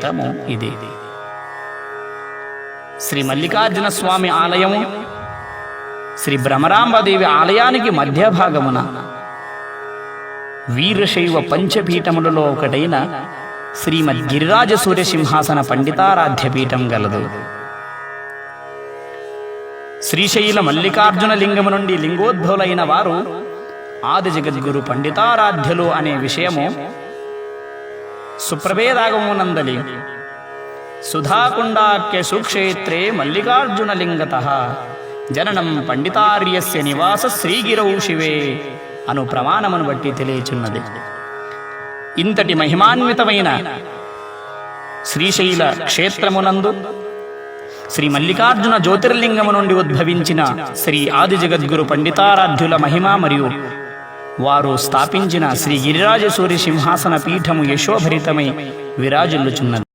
క్షేత్రము ఇదే. శ్రీ మల్లికార్జున స్వామి ఆలయము శ్రీ భ్రమరాంబదేవి ఆలయానికి మధ్య భాగమున వీరశైవ పంచపీఠములలో ఒకటైన శ్రీమద్ గిరిరాజ సూర్యసింహాసన పండితారాధ్యపీఠం గలదు. శ్రీశైల మల్లికార్జున లింగము నుండి లింగోద్భవులైన వారు ఆది జగద్గురు పండితారాధ్యులు అనే విషయము సుప్రభేదాగమునందలి సుధాకుండాఖ్య సుక్షేత్రే మల్లికార్జున లింగతః జననం పండితార్యస్య నివాస శ్రీగిరౌ శివే అను ప్రమాణమును బట్టి తెలియచున్నది. ఇంతటి మహిమాన్వితమైన శ్రీశైల క్షేత్రమునందు శ్రీ మల్లికార్జున జ్యోతిర్లింగము నుండి ఉద్భవించిన శ్రీ ఆది జగద్గురు పండితారాధ్యుల మహిమ మరియు వారు స్థాపించిన శ్రీ గిరిరాజ సూర్య సింహాసన పీఠము యశోభరితమై విరాజిల్లుచున్నది.